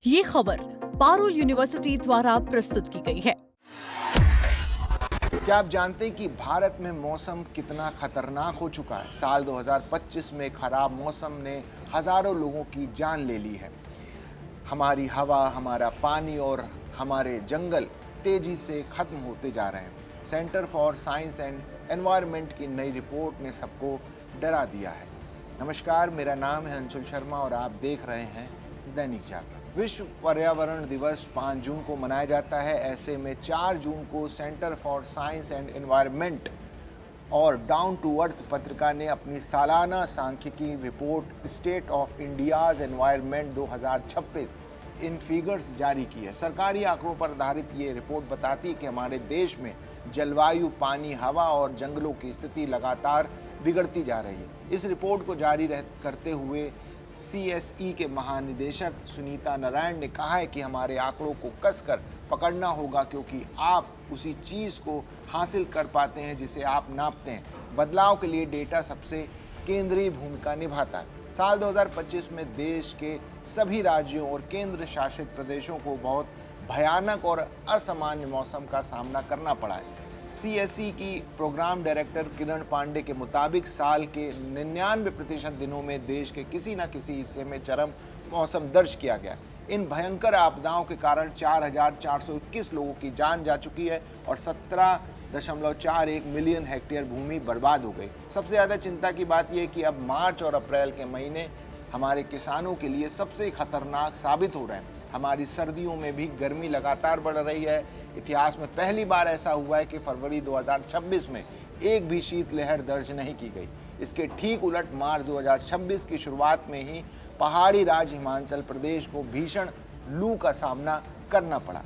ये खबर पारुल यूनिवर्सिटी द्वारा प्रस्तुत की गई है। क्या आप जानते हैं कि भारत में मौसम कितना खतरनाक हो चुका है? साल 2025 में खराब मौसम ने हजारों लोगों की जान ले ली है। हमारी हवा, हमारा पानी और हमारे जंगल तेजी से खत्म होते जा रहे हैं। Centre for science and environment की नई रिपोर्ट ने सबको डरा दिया है। नमस्कार, मेरा नाम है अंशुल शर्मा और आप देख रहे हैं दैनिक जागरण। विश्व पर्यावरण दिवस 5 जून को मनाया जाता है। ऐसे में 4 जून को centre for science and environment और डाउन टू अर्थ पत्रिका ने अपनी सालाना सांख्यिकी report state of India's environment 2026 in figures जारी की है। सरकारी आंकड़ों पर आधारित ये रिपोर्ट बताती है कि हमारे देश में जलवायु, पानी, हवा और जंगलों की स्थिति लगातार बिगड़ती जा रही है। इस रिपोर्ट को जारी करते हुए CSE के महानिदेशक सुनीता नारायण ने कहा है कि हमारे आंकड़ों को कसकर पकड़ना होगा, क्योंकि आप उसी चीज़ को हासिल कर पाते हैं जिसे आप नापते हैं। बदलाव के लिए डेटा सबसे केंद्रीय भूमिका निभाता है। साल 2025 में देश के सभी राज्यों और केंद्र शासित प्रदेशों को बहुत भयानक और असामान्य मौसम का सामना करना पड़ा है। CSE की प्रोग्राम डायरेक्टर किरण पांडे के मुताबिक साल के 99% दिनों में देश के किसी न किसी हिस्से में चरम मौसम दर्ज किया गया। इन भयंकर आपदाओं के कारण 4,421 लोगों की जान जा चुकी है और 17.41 मिलियन हेक्टेयर भूमि बर्बाद हो गई। सबसे ज़्यादा चिंता की बात यह है कि अब मार्च और अप्रैल के महीने हमारे किसानों के लिए सबसे खतरनाक साबित हो रहे हैं। हमारी सर्दियों में भी गर्मी लगातार बढ़ रही है। इतिहास में पहली बार ऐसा हुआ है कि फरवरी 2026 में एक भी शीतलहर दर्ज नहीं की गई। इसके ठीक उलट मार्च 2026 की शुरुआत में ही पहाड़ी राज्य हिमाचल प्रदेश को भीषण लू का सामना करना पड़ा।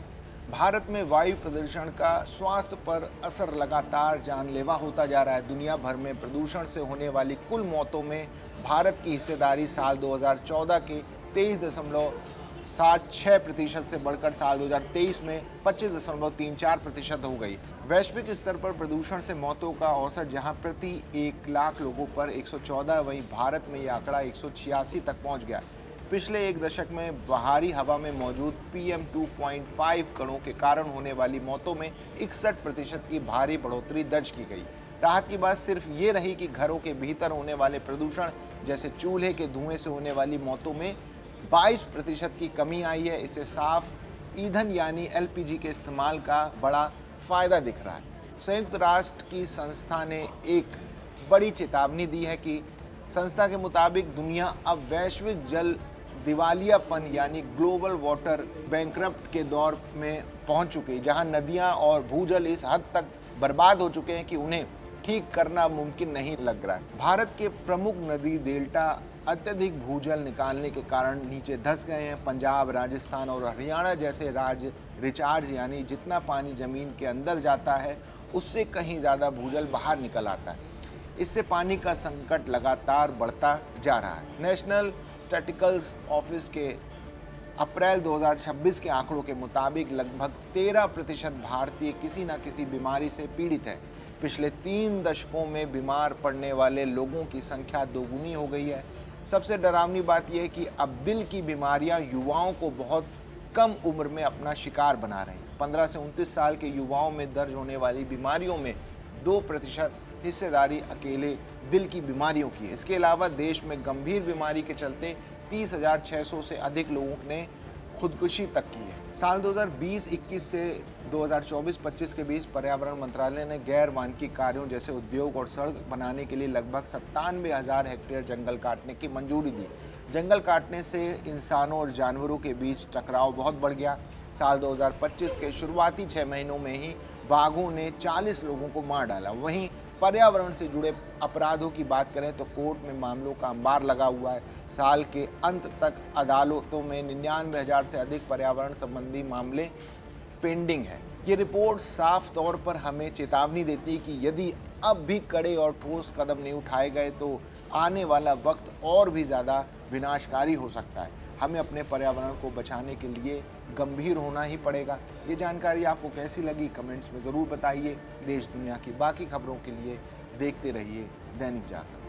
भारत में वायु प्रदूषण का स्वास्थ्य पर असर लगातार जानलेवा होता जा रहा है। दुनिया भर में प्रदूषण से होने वाली कुल मौतों में भारत की हिस्सेदारी साल 2014 के 23.76% से बढ़कर साल 2023 में 25.34% हो गई। वैश्विक स्तर पर प्रदूषण से मौतों का औसत जहां प्रति 1 लाख लोगों पर 114, वहीं भारत में यह आंकड़ा 186 तक पहुंच गया। पिछले एक दशक में बाहरी हवा में मौजूद PM 2.5 कणों के कारण होने वाली मौतों में 61% की भारी बढ़ोतरी दर्ज की गई। राहत की बात सिर्फ ये रही कि घरों के भीतर होने वाले प्रदूषण जैसे चूल्हे के धुएं से होने वाली मौतों में 22% की कमी आई है। इससे साफ ईंधन यानी LPG के इस्तेमाल का बड़ा फायदा दिख रहा है। संयुक्त राष्ट्र की संस्था ने एक बड़ी चेतावनी दी है कि संस्था के मुताबिक दुनिया अब वैश्विक जल दिवालियापन यानी ग्लोबल वाटर बैंकरप्ट के दौर में पहुंच चुकी है, जहां नदियां और भूजल इस हद तक बर्बाद हो चुके हैं कि उन्हें ठीक करना मुमकिन नहीं लग रहा है। भारत के प्रमुख नदी डेल्टा अत्यधिक भूजल निकालने के कारण नीचे धंस गए हैं। पंजाब, राजस्थान और हरियाणा जैसे राज्य रिचार्ज यानी जितना पानी जमीन के अंदर जाता है उससे कहीं ज़्यादा भूजल बाहर निकल आता है। इससे पानी का संकट लगातार बढ़ता जा रहा है। नेशनल स्टैटिस्टिकल ऑफिस के अप्रैल 2026 के आंकड़ों के मुताबिक लगभग 13% भारतीय किसी न किसी बीमारी से पीड़ित हैं। पिछले 3 दशकों में बीमार पड़ने वाले लोगों की संख्या दोगुनी हो गई है। सबसे डरावनी बात यह है कि अब दिल की बीमारियां युवाओं को बहुत कम उम्र में अपना शिकार बना रही हैं। 15 से 29 साल के युवाओं में दर्ज होने वाली बीमारियों में 2% हिस्सेदारी अकेले दिल की बीमारियों की है। इसके अलावा देश में गंभीर बीमारी के चलते 30,600 से अधिक लोगों ने खुदकुशी तक की है। साल 2020-21 से 2024-25 के बीच पर्यावरण मंत्रालय ने गैर मानकीय कार्यों जैसे उद्योग और सड़क बनाने के लिए लगभग 97,000 हेक्टेयर जंगल काटने की मंजूरी दी। जंगल काटने से इंसानों और जानवरों के बीच टकराव बहुत बढ़ गया। साल 2025 के शुरुआती 6 महीनों में ही बाघों ने 40 लोगों को मार डाला। वहीं पर्यावरण से जुड़े अपराधों की बात करें तो कोर्ट में मामलों का अंबार लगा हुआ है। साल के अंत तक अदालतों में 99,000 से अधिक पर्यावरण संबंधी मामले पेंडिंग है। ये रिपोर्ट साफ तौर पर हमें चेतावनी देती है कि यदि अब भी कड़े और ठोस कदम नहीं उठाए गए तो आने वाला वक्त और भी ज़्यादा विनाशकारी हो सकता है। हमें अपने पर्यावरण को बचाने के लिए गंभीर होना ही पड़ेगा। ये जानकारी आपको कैसी लगी कमेंट्स में ज़रूर बताइए। देश दुनिया की बाकी खबरों के लिए देखते रहिए दैनिक जागरण।